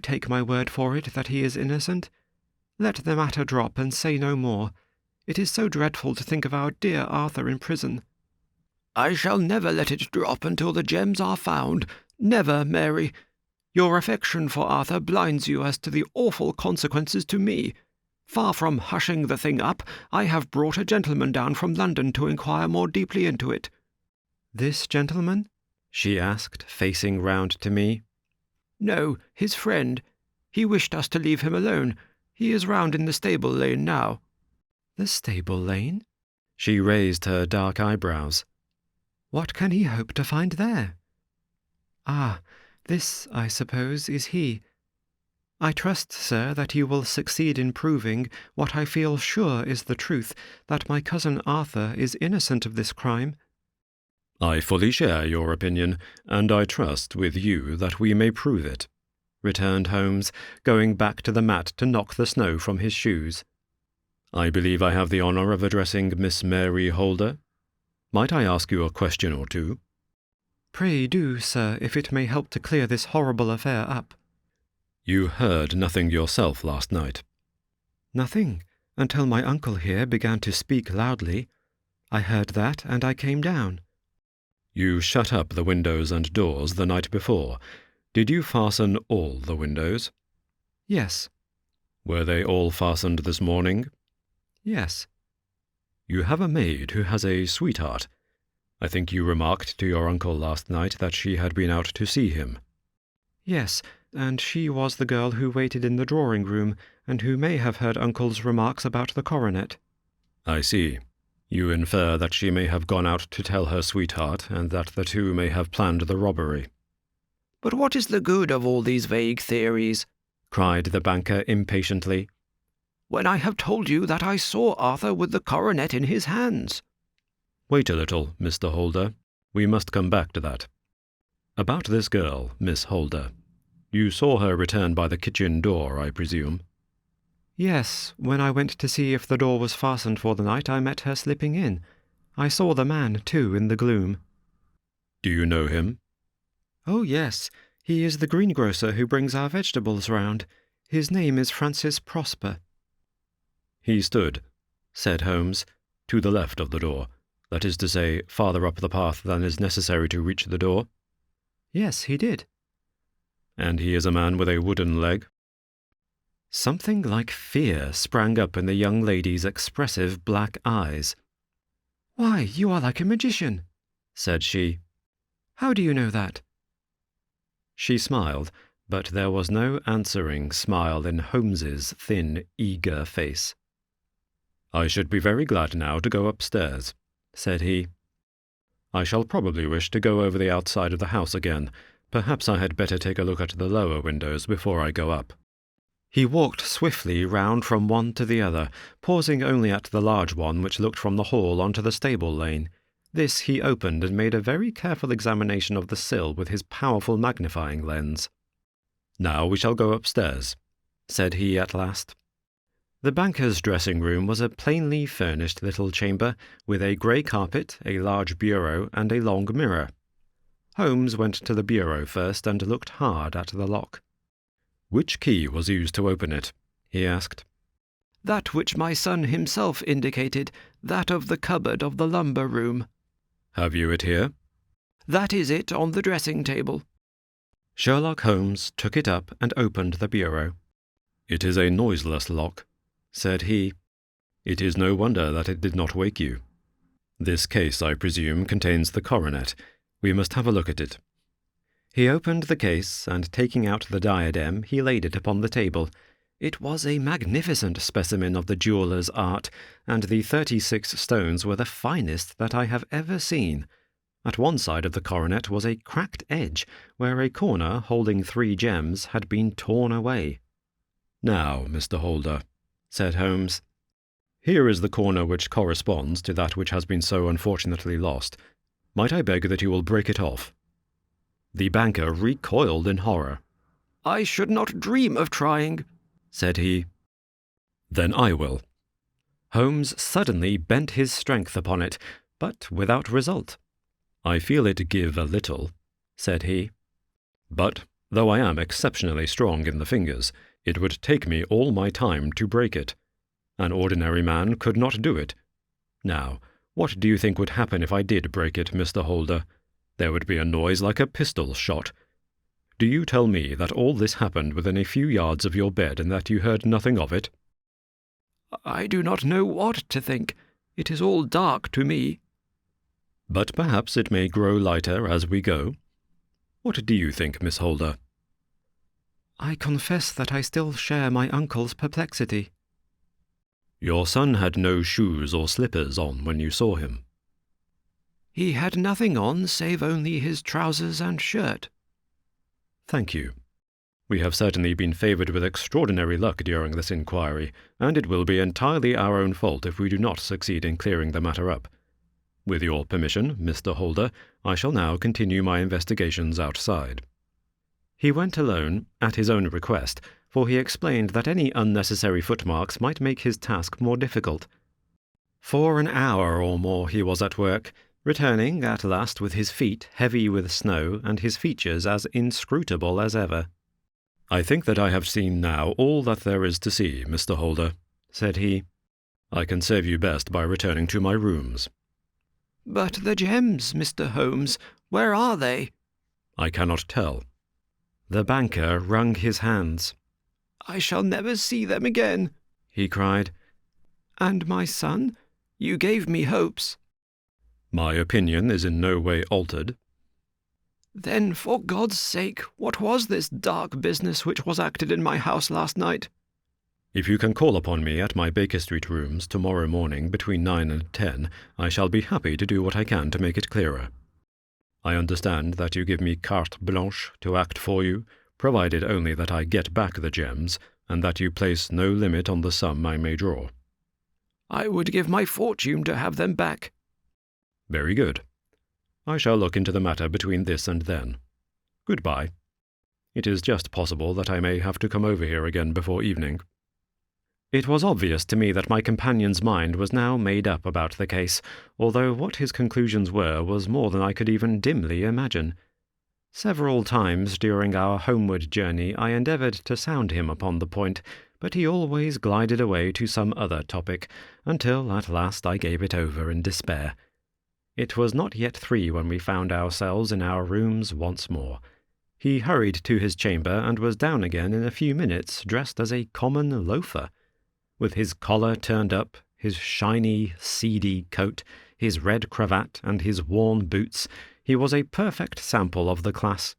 take my word for it that he is innocent. Let the matter drop and say no more. It is so dreadful to think of our dear Arthur in prison." "I shall never let it drop until the gems are found. Never, Mary. Your affection for Arthur blinds you as to the awful consequences to me. Far from hushing the thing up, I have brought a gentleman down from London to inquire more deeply into it." "This gentleman?" she asked, facing round to me. "No, his friend. He wished us to leave him alone. He is round in the stable lane now." "The stable lane?" She raised her dark eyebrows. "What can he hope to find there?" "Ah, this, I suppose, is he. I trust, sir, that you will succeed in proving what I feel sure is the truth, that my cousin Arthur is innocent of this crime." "I fully share your opinion, and I trust with you that we may prove it," returned Holmes, going back to the mat to knock the snow from his shoes. "I believe I have the honour of addressing Miss Mary Holder. Might I ask you a question or two?" "Pray do, sir, if it may help to clear this horrible affair up." "You heard nothing yourself last night?" "Nothing, until my uncle here began to speak loudly. I heard that, and I came down." "You shut up the windows and doors the night before. Did you fasten all the windows?" "Yes." "Were they all fastened this morning?" "Yes." "You have a maid who has a sweetheart. I think you remarked to your uncle last night that she had been out to see him." "Yes, and she was the girl who waited in the drawing-room, and who may have heard uncle's remarks about the coronet." "I see. You infer that she may have gone out to tell her sweetheart, and that the two may have planned the robbery." "But what is the good of all these vague theories?" cried the banker impatiently. "When I have told you that I saw Arthur with the coronet in his hands." "Wait a little, Mr. Holder. We must come back to that. About this girl, Miss Holder. You saw her return by the kitchen door, I presume?" "Yes, when I went to see if the door was fastened for the night, I met her slipping in. I saw the man, too, in the gloom." "Do you know him?" "Oh, yes. He is the greengrocer who brings our vegetables round. His name is Francis Prosper." "He stood," said Holmes, "to the left of the door. That is to say, farther up the path than is necessary to reach the door?" "Yes, he did." "And he is a man with a wooden leg?" Something like fear sprang up in the young lady's expressive black eyes. "Why, you are like a magician," said she. "How do you know that?" She smiled, but there was no answering smile in Holmes's thin, eager face. "I should be very glad now to go upstairs," said he. "I shall probably wish to go over the outside of the house again. Perhaps I had better take a look at the lower windows before I go up." He walked swiftly round from one to the other, pausing only at the large one which looked from the hall onto the stable lane. This he opened and made a very careful examination of the sill with his powerful magnifying lens. "Now we shall go upstairs," said he at last. The banker's dressing-room was a plainly furnished little chamber, with a grey carpet, a large bureau, and a long mirror. Holmes went to the bureau first and looked hard at the lock. "Which key was used to open it?" he asked. "That which my son himself indicated, that of the cupboard of the lumber room." "Have you it here?" That is it on the dressing-table." Sherlock Holmes took it up and opened the bureau. "It is a noiseless lock," said he. "It is no wonder that it did not wake you. This case, I presume, contains the coronet. We must have a look at it." He opened the case, and taking out the diadem, he laid it upon the table. It was a magnificent specimen of the jeweller's art, and the 36 stones were the finest that I have ever seen. At one side of the coronet was a cracked edge, where a corner holding 3 gems had been torn away. "Now, Mr. Holder," said Holmes, "here is the corner which corresponds to that which has been so unfortunately lost. Might I beg that you will break it off?" The banker recoiled in horror. "I should not dream of trying," said he. "Then I will." Holmes suddenly bent his strength upon it, but without result. "I feel it give a little," said he. "But, though I am exceptionally strong in the fingers, it would take me all my time to break it. An ordinary man could not do it. Now, what do you think would happen if I did break it, Mr. Holder? There would be a noise like a pistol shot. Do you tell me that all this happened within a few yards of your bed and that you heard nothing of it?" "I do not know what to think. It is all dark to me." "But perhaps it may grow lighter as we go. What do you think, Miss Holder?" "I confess that I still share my uncle's perplexity." "Your son had no shoes or slippers on when you saw him?" "He had nothing on save only his trousers and shirt." "Thank you. We have certainly been favoured with extraordinary luck during this inquiry, and it will be entirely our own fault if we do not succeed in clearing the matter up. With your permission, Mr. Holder, I shall now continue my investigations outside." He went alone, at his own request, for he explained that any unnecessary footmarks might make his task more difficult. For an hour or more he was at work, returning at last with his feet heavy with snow and his features as inscrutable as ever. "I think that I have seen now all that there is to see, Mr. Holder," said he. "I can serve you best by returning to my rooms." "But the gems, Mr. Holmes, where are they?" "I cannot tell." The banker wrung his hands. "I shall never see them again," he cried. "And my son? You gave me hopes." "My opinion is in no way altered." "Then, for God's sake, what was this dark business which was acted in my house last night?" "If you can call upon me at my Baker Street rooms tomorrow morning between 9 and 10, I shall be happy to do what I can to make it clearer. I understand that you give me carte blanche to act for you, provided only that I get back the gems, and that you place no limit on the sum I may draw." "I would give my fortune to have them back." "Very good. I shall look into the matter between this and then. Goodbye. It is just possible that I may have to come over here again before evening." It was obvious to me that my companion's mind was now made up about the case, although what his conclusions were was more than I could even dimly imagine. Several times during our homeward journey I endeavoured to sound him upon the point, but he always glided away to some other topic, until at last I gave it over in despair. It was not yet 3 when we found ourselves in our rooms once more. He hurried to his chamber and was down again in a few minutes, dressed as a common loafer. With his collar turned up, his shiny, seedy coat, his red cravat, and his worn boots, he was a perfect sample of the class.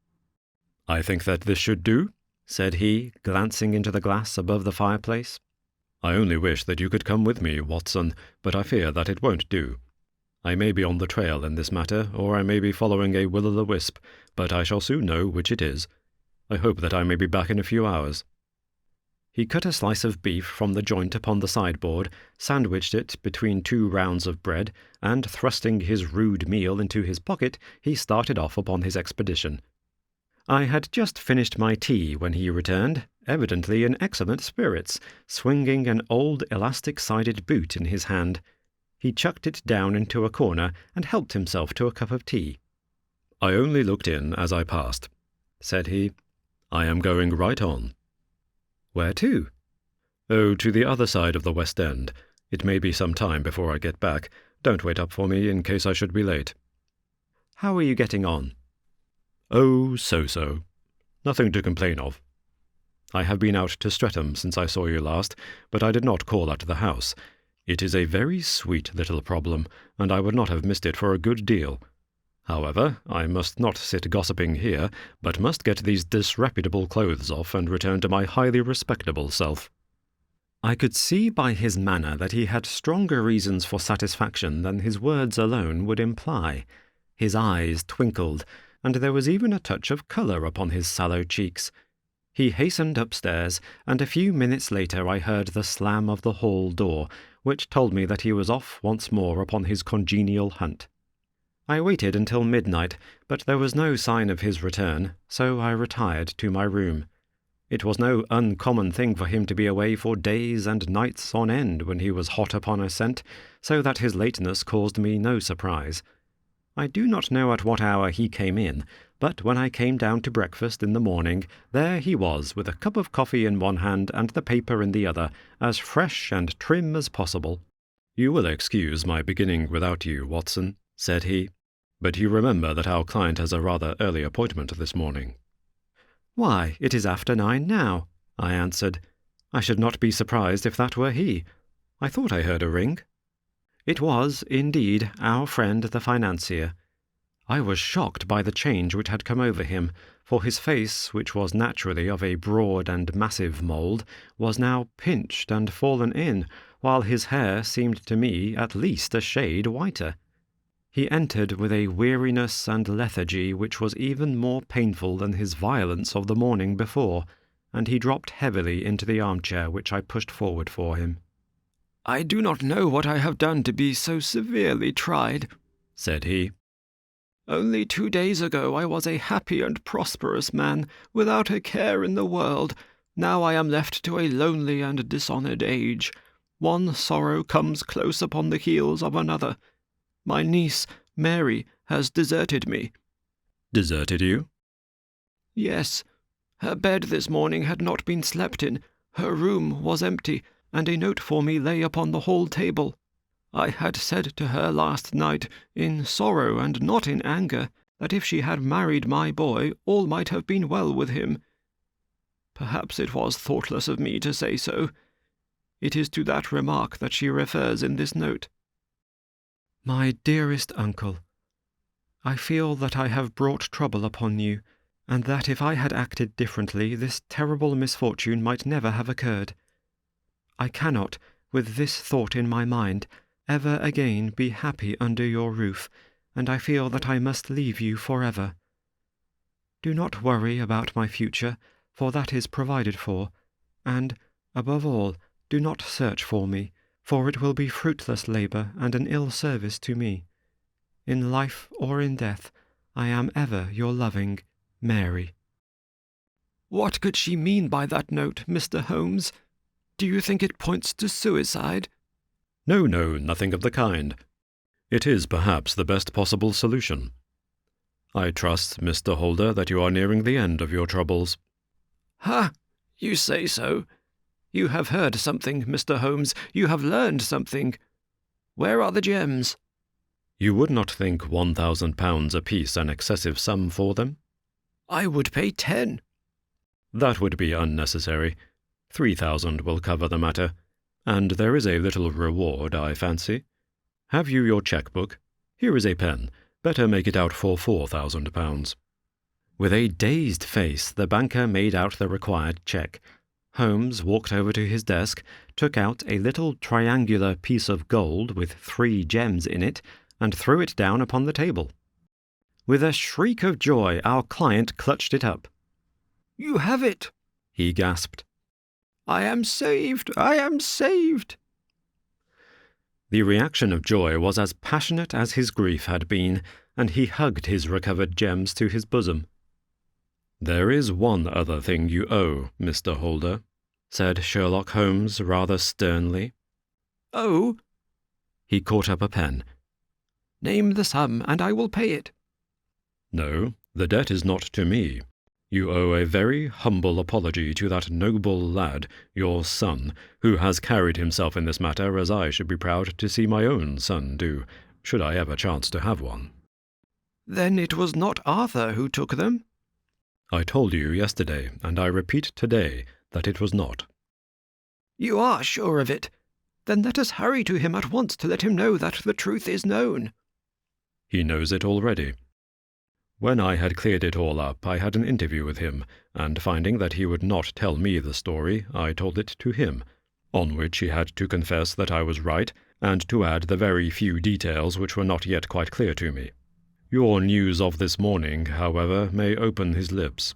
"I think that this should do," said he, glancing into the glass above the fireplace. "I only wish that you could come with me, Watson, but I fear that it won't do. I may be on the trail in this matter, or I may be following a will-o'-the-wisp, but I shall soon know which it is. I hope that I may be back in a few hours." He cut a slice of beef from the joint upon the sideboard, sandwiched it between 2 rounds of bread, and thrusting his rude meal into his pocket, he started off upon his expedition. I had just finished my tea when he returned, evidently in excellent spirits, swinging an old elastic-sided boot in his hand. He chucked it down into a corner and helped himself to a cup of tea. "I only looked in as I passed," said he. "I am going right on." "Where to?" "Oh, to the other side of the West End. It may be some time before I get back. Don't wait up for me in case I should be late." How are you getting on?" "Oh, so-so. Nothing to complain of. I have been out to Streatham since I saw you last, but I did not call at the house. It is a very sweet little problem, and I would not have missed it for a good deal. However, I must not sit gossiping here, but must get these disreputable clothes off and return to my highly respectable self." I could see by his manner that he had stronger reasons for satisfaction than his words alone would imply. His eyes twinkled, and there was even a touch of colour upon his sallow cheeks. He hastened upstairs, and a few minutes later I heard the slam of the hall door, which told me that he was off once more upon his congenial hunt. I waited until midnight, but there was no sign of his return, so I retired to my room. It was no uncommon thing for him to be away for days and nights on end when he was hot upon a scent, so that his lateness caused me no surprise. I do not know at what hour he came in, but when I came down to breakfast in the morning, there he was, with a cup of coffee in one hand and the paper in the other, as fresh and trim as possible. "You will excuse my beginning without you, Watson," said he, "but you remember that our client has a rather early appointment this morning." "Why, it is after 9 now," I answered. "I should not be surprised if that were he. I thought I heard a ring." It was, indeed, our friend the financier. I was shocked by the change which had come over him, for his face, which was naturally of a broad and massive mould, was now pinched and fallen in, while his hair seemed to me at least a shade whiter. He entered with a weariness and lethargy which was even more painful than his violence of the morning before, and he dropped heavily into the armchair which I pushed forward for him. "I do not know what I have done to be so severely tried," said he. "Only 2 days ago I was a happy and prosperous man, without a care in the world. Now I am left to a lonely and dishonoured age. One sorrow comes close upon the heels of another. My niece, Mary, has deserted me." "Deserted you?" "Yes. Her bed this morning had not been slept in. Her room was empty, and a note for me lay upon the hall table. I had said to her last night, in sorrow and not in anger, that if she had married my boy, all might have been well with him. Perhaps it was thoughtless of me to say so. It is to that remark that she refers in this note. My dearest uncle, I feel that I have brought trouble upon you, and that if I had acted differently, this terrible misfortune might never have occurred. I cannot, with this thought in my mind, ever again be happy under your roof, and I feel that I must leave you forever. Do not worry about my future, for that is provided for, and, above all, do not search for me, for it will be fruitless labour and an ill service to me. In life or in death, I am ever your loving Mary." What could she mean by that note, Mr. Holmes? Do you think it points to suicide? "No, nothing of the kind. It is perhaps the best possible solution. I trust, Mr. Holder, that you are nearing the end of your troubles." "Ha! You say so. You have heard something, Mr. Holmes. You have learned something. Where are the gems?" "You would not think £1,000 apiece an excessive sum for them?" "I would pay 10. "That would be unnecessary. 3,000 will cover the matter, and there is a little reward, I fancy. Have you your cheque-book? Here is a pen. Better make it out for £4,000. With a dazed face, the banker made out the required cheque. Holmes walked over to his desk, took out a little triangular piece of gold with 3 gems in it, and threw it down upon the table. With a shriek of joy, our client clutched it up. "You have it!" he gasped. "I am saved! I am saved!" The reaction of joy was as passionate as his grief had been, and he hugged his recovered gems to his bosom. "There is one other thing you owe, Mr. Holder," said Sherlock Holmes rather sternly. "Oh?" He caught up a pen. "Name the sum, and I will pay it." "No, the debt is not to me. You owe a very humble apology to that noble lad, your son, who has carried himself in this matter as I should be proud to see my own son do, should I ever chance to have one." Then it was not Arthur who took them? I told you yesterday, and I repeat today, that it was not. You are sure of it? Then let us hurry to him at once to let him know that the truth is known. He knows it already. When I had cleared it all up, I had an interview with him, and finding that he would not tell me the story, I told it to him, on which he had to confess that I was right, and to add the very few details which were not yet quite clear to me. Your news of this morning, however, may open his lips.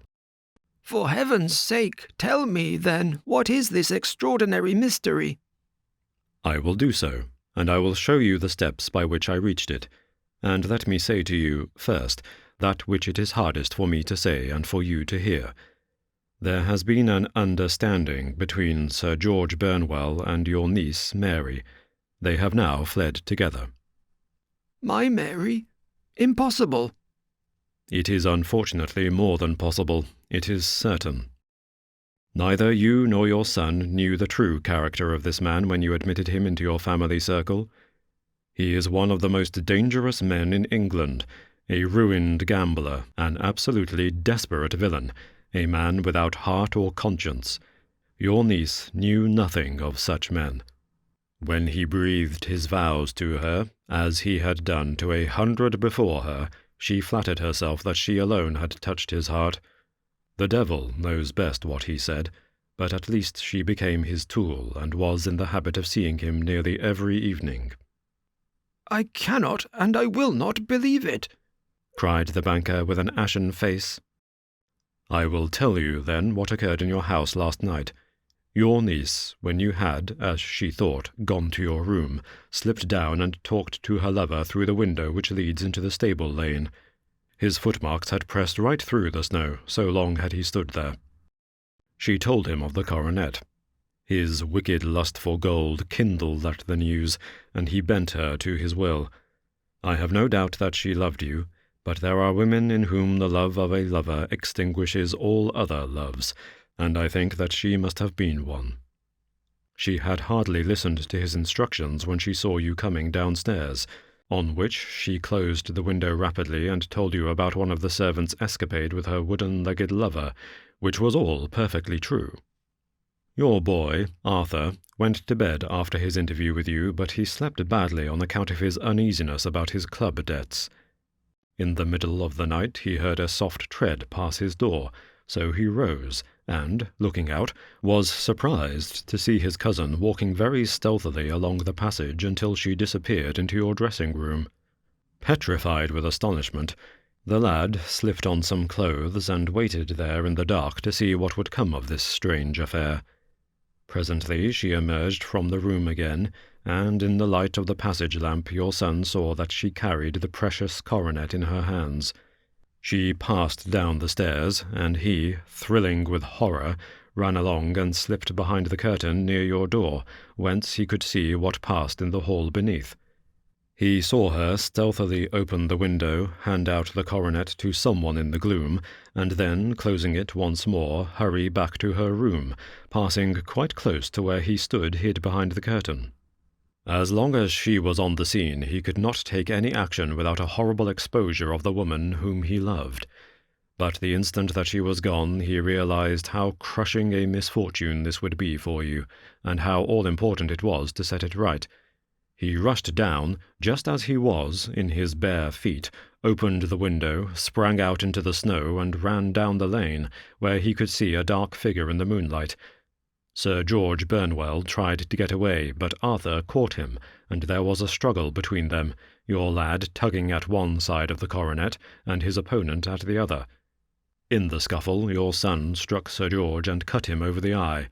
For heaven's sake, tell me, then, what is this extraordinary mystery? I will do so, and I will show you the steps by which I reached it. And let me say to you, first, that which it is hardest for me to say and for you to hear. There has been an understanding between Sir George Burnwell and your niece, Mary. They have now fled together. My Mary? Impossible. It is unfortunately more than possible. It is certain. Neither you nor your son knew the true character of this man when you admitted him into your family circle. He is one of the most dangerous men in England, a ruined gambler, an absolutely desperate villain, a man without heart or conscience. Your niece knew nothing of such men. When he breathed his vows to her, as he had done to 100 before her, she flattered herself that she alone had touched his heart. The devil knows best what he said, but at least she became his tool and was in the habit of seeing him nearly every evening. I cannot and I will not believe it, cried the banker with an ashen face. I will tell you, then, what occurred in your house last night. Your niece, when you had, as she thought, gone to your room, slipped down and talked to her lover through the window which leads into the stable lane. His footmarks had pressed right through the snow, so long had he stood there. She told him of the coronet. His wicked lust for gold kindled at the news, and he bent her to his will. I have no doubt that she loved you, but there are women in whom the love of a lover extinguishes all other loves, and I think that she must have been one. She had hardly listened to his instructions when she saw you coming downstairs, on which she closed the window rapidly and told you about one of the servants' escapade with her wooden-legged lover, which was all perfectly true. Your boy, Arthur, went to bed after his interview with you, but he slept badly on account of his uneasiness about his club debts. In the middle of the night he heard a soft tread pass his door, so he rose, and, looking out, was surprised to see his cousin walking very stealthily along the passage until she disappeared into your dressing-room. Petrified with astonishment, the lad slipped on some clothes and waited there in the dark to see what would come of this strange affair. Presently she emerged from the room again, and in the light of the passage lamp your son saw that she carried the precious coronet in her hands. She passed down the stairs, and he, thrilling with horror, ran along and slipped behind the curtain near your door, whence he could see what passed in the hall beneath. He saw her stealthily open the window, hand out the coronet to someone in the gloom, and then, closing it once more, hurry back to her room, passing quite close to where he stood hid behind the curtain. As long as she was on the scene, he could not take any action without a horrible exposure of the woman whom he loved. But the instant that she was gone, he realized how crushing a misfortune this would be for you, and how all-important it was to set it right. He rushed down, just as he was, in his bare feet, opened the window, sprang out into the snow, and ran down the lane, where he could see a dark figure in the moonlight. Sir George Burnwell tried to get away, but Arthur caught him, and there was a struggle between them, your lad tugging at one side of the coronet, and his opponent at the other. In the scuffle, your son struck Sir George and cut him over the eye.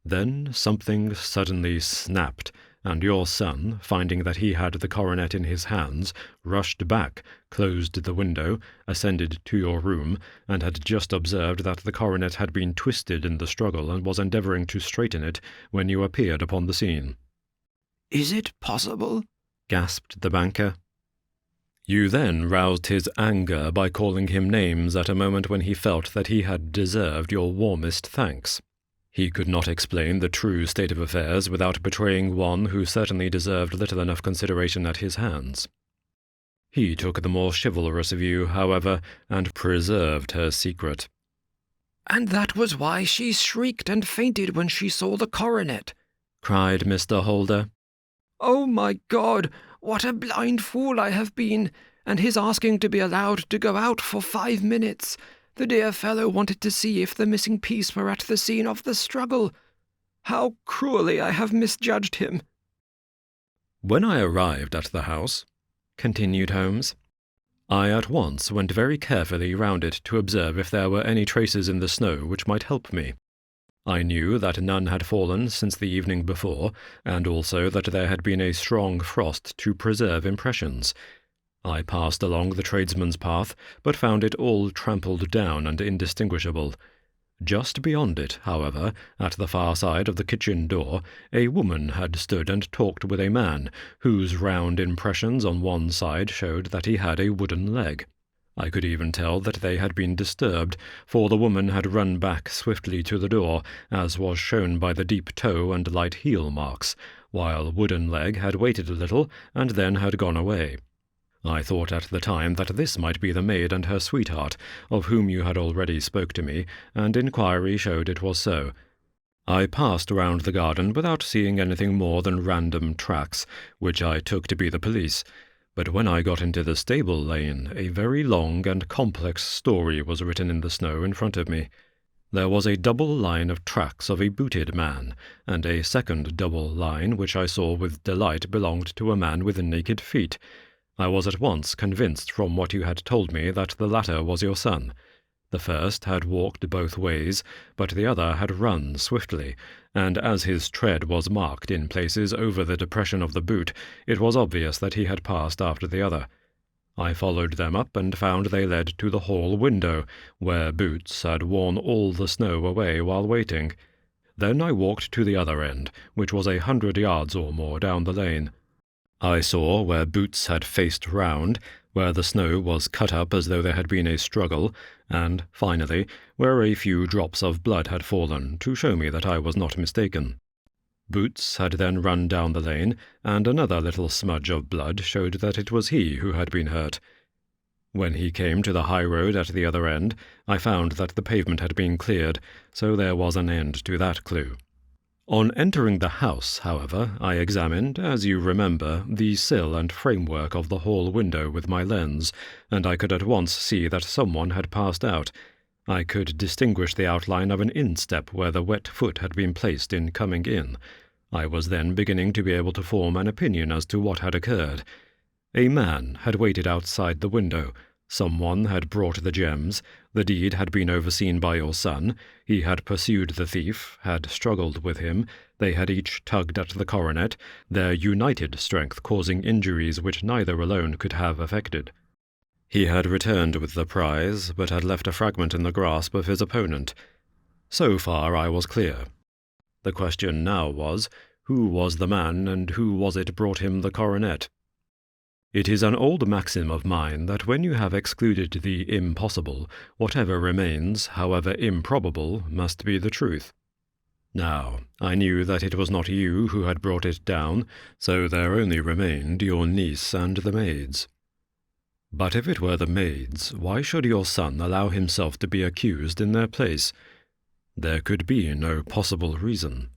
Then something suddenly snapped, and your son, finding that he had the coronet in his hands, rushed back, closed the window, ascended to your room, and had just observed that the coronet had been twisted in the struggle and was endeavouring to straighten it when you appeared upon the scene. "Is it possible?" gasped the banker. You then roused his anger by calling him names at a moment when he felt that he had deserved your warmest thanks. He could not explain the true state of affairs without betraying one who certainly deserved little enough consideration at his hands. He took the more chivalrous view, however, and preserved her secret. "And that was why she shrieked and fainted when she saw the coronet," cried Mr. Holder. "Oh, my God, what a blind fool I have been, and his asking to be allowed to go out for 5 minutes. The dear fellow wanted to see if the missing piece were at the scene of the struggle. How cruelly I have misjudged him." When I arrived at the house, continued Holmes, I at once went very carefully round it to observe if there were any traces in the snow which might help me. I knew that none had fallen since the evening before, and also that there had been a strong frost to preserve impressions. I passed along the tradesman's path, but found it all trampled down and indistinguishable. Just beyond it, however, at the far side of the kitchen door, a woman had stood and talked with a man, whose round impressions on one side showed that he had a wooden leg. I could even tell that they had been disturbed, for the woman had run back swiftly to the door, as was shown by the deep toe and light heel marks, while Wooden Leg had waited a little and then had gone away. I thought at the time that this might be the maid and her sweetheart, of whom you had already spoke to me, and inquiry showed it was so. I passed round the garden without seeing anything more than random tracks, which I took to be the police, but when I got into the stable lane, a very long and complex story was written in the snow in front of me. There was a double line of tracks of a booted man, and a second double line which I saw with delight belonged to a man with naked feet. I was at once convinced from what you had told me that the latter was your son. The first had walked both ways, but the other had run swiftly, and as his tread was marked in places over the depression of the boot, it was obvious that he had passed after the other. I followed them up and found they led to the hall window, where Boots had worn all the snow away while waiting. Then I walked to the other end, which was 100 yards or more down the lane. I saw where Boots had faced round, where the snow was cut up as though there had been a struggle, and, finally, where a few drops of blood had fallen, to show me that I was not mistaken. Boots had then run down the lane, and another little smudge of blood showed that it was he who had been hurt. When he came to the high road at the other end, I found that the pavement had been cleared, so there was an end to that clue. On entering the house, however, I examined, as you remember, the sill and framework of the hall window with my lens, and I could at once see that someone had passed out. I could distinguish the outline of an instep where the wet foot had been placed in coming in. I was then beginning to be able to form an opinion as to what had occurred. A man had waited outside the window. Someone had brought the gems. The deed had been overseen by your son. He had pursued the thief, had struggled with him. They had each tugged at the coronet, their united strength causing injuries which neither alone could have effected. He had returned with the prize, but had left a fragment in the grasp of his opponent. So far I was clear. The question now was, who was the man, and who was it brought him the coronet? It is an old maxim of mine that when you have excluded the impossible, whatever remains, however improbable, must be the truth. Now, I knew that it was not you who had brought it down, so there only remained your niece and the maids. But if it were the maids, why should your son allow himself to be accused in their place? There could be no possible reason.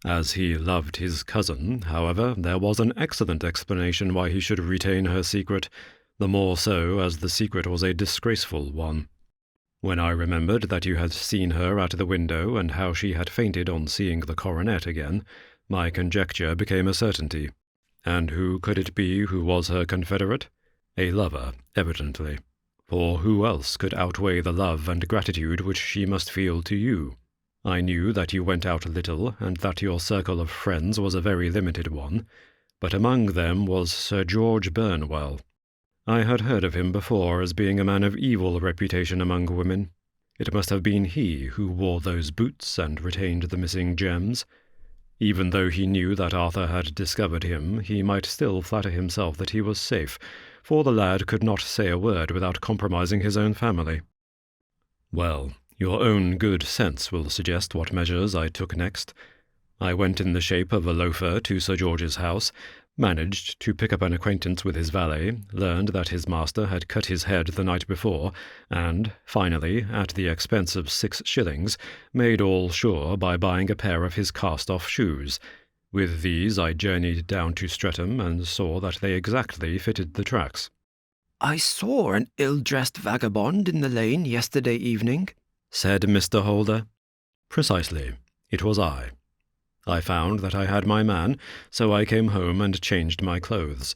As he loved his cousin, however, there was an excellent explanation why he should retain her secret, the more so as the secret was a disgraceful one. When I remembered that you had seen her at the window and how she had fainted on seeing the coronet again, my conjecture became a certainty. And who could it be who was her confederate? A lover, evidently. For who else could outweigh the love and gratitude which she must feel to you? I knew that you went out little, and that your circle of friends was a very limited one, but among them was Sir George Burnwell. I had heard of him before as being a man of evil reputation among women. It must have been he who wore those boots and retained the missing gems. Even though he knew that Arthur had discovered him, he might still flatter himself that he was safe, for the lad could not say a word without compromising his own family. Well, your own good sense will suggest what measures I took next. I went in the shape of a loafer to Sir George's house, managed to pick up an acquaintance with his valet, learned that his master had cut his head the night before, and, finally, at the expense of 6 shillings, made all sure by buying a pair of his cast-off shoes. With these I journeyed down to Streatham and saw that they exactly fitted the tracks. "I saw an ill-dressed vagabond in the lane yesterday evening," said Mr. Holder. Precisely. It was I. I found that I had my man, so I came home and changed my clothes.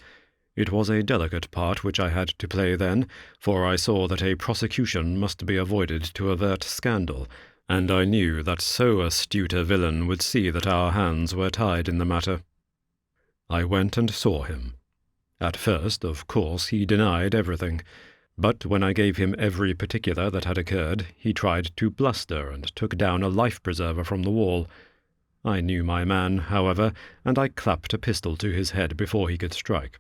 It was a delicate part which I had to play then, for I saw that a prosecution must be avoided to avert scandal, and I knew that so astute a villain would see that our hands were tied in the matter. I went and saw him. At first, of course, he denied everything, but when I gave him every particular that had occurred, he tried to bluster and took down a life-preserver from the wall. I knew my man, however, and I clapped a pistol to his head before he could strike.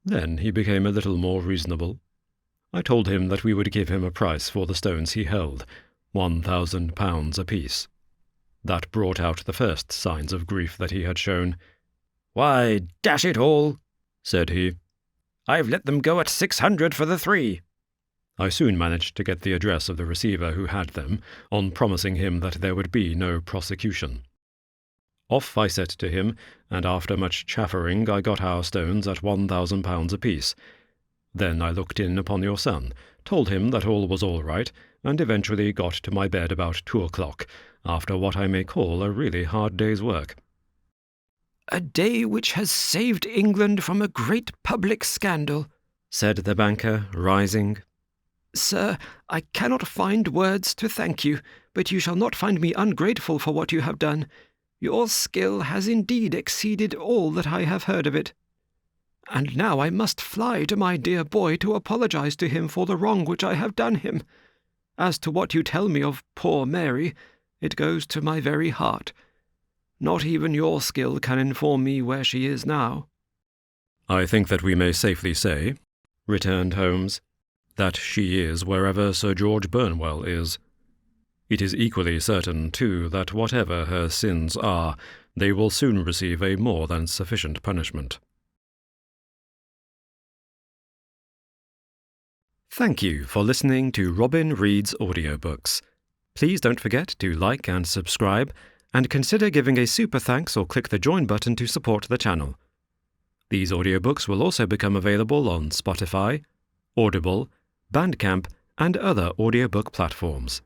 Then he became a little more reasonable. I told him that we would give him a price for the stones he held, £1,000 apiece. That brought out the first signs of grief that he had shown. "Why, dash it all," said he, "I've let them go at 600 for the 3. I soon managed to get the address of the receiver who had them, on promising him that there would be no prosecution. Off I set to him, and after much chaffering I got our stones at £1,000 apiece. Then I looked in upon your son, told him that all was all right, and eventually got to my bed about 2 o'clock, after what I may call a really hard day's work." "A day which has saved England from a great public scandal," said the banker, rising. "Sir, I cannot find words to thank you, but you shall not find me ungrateful for what you have done. Your skill has indeed exceeded all that I have heard of it. And now I must fly to my dear boy to apologize to him for the wrong which I have done him. As to what you tell me of poor Mary, it goes to my very heart. Not even your skill can inform me where she is now." "I think that we may safely say," returned Holmes, "that she is wherever Sir George Burnwell is. It is equally certain, too, that whatever her sins are, they will soon receive a more than sufficient punishment." Thank you for listening to Robin Reads Audiobooks. Please don't forget to like and subscribe, and consider giving a super thanks or click the join button to support the channel. These audiobooks will also become available on Spotify, Audible, Bandcamp, and other audiobook platforms.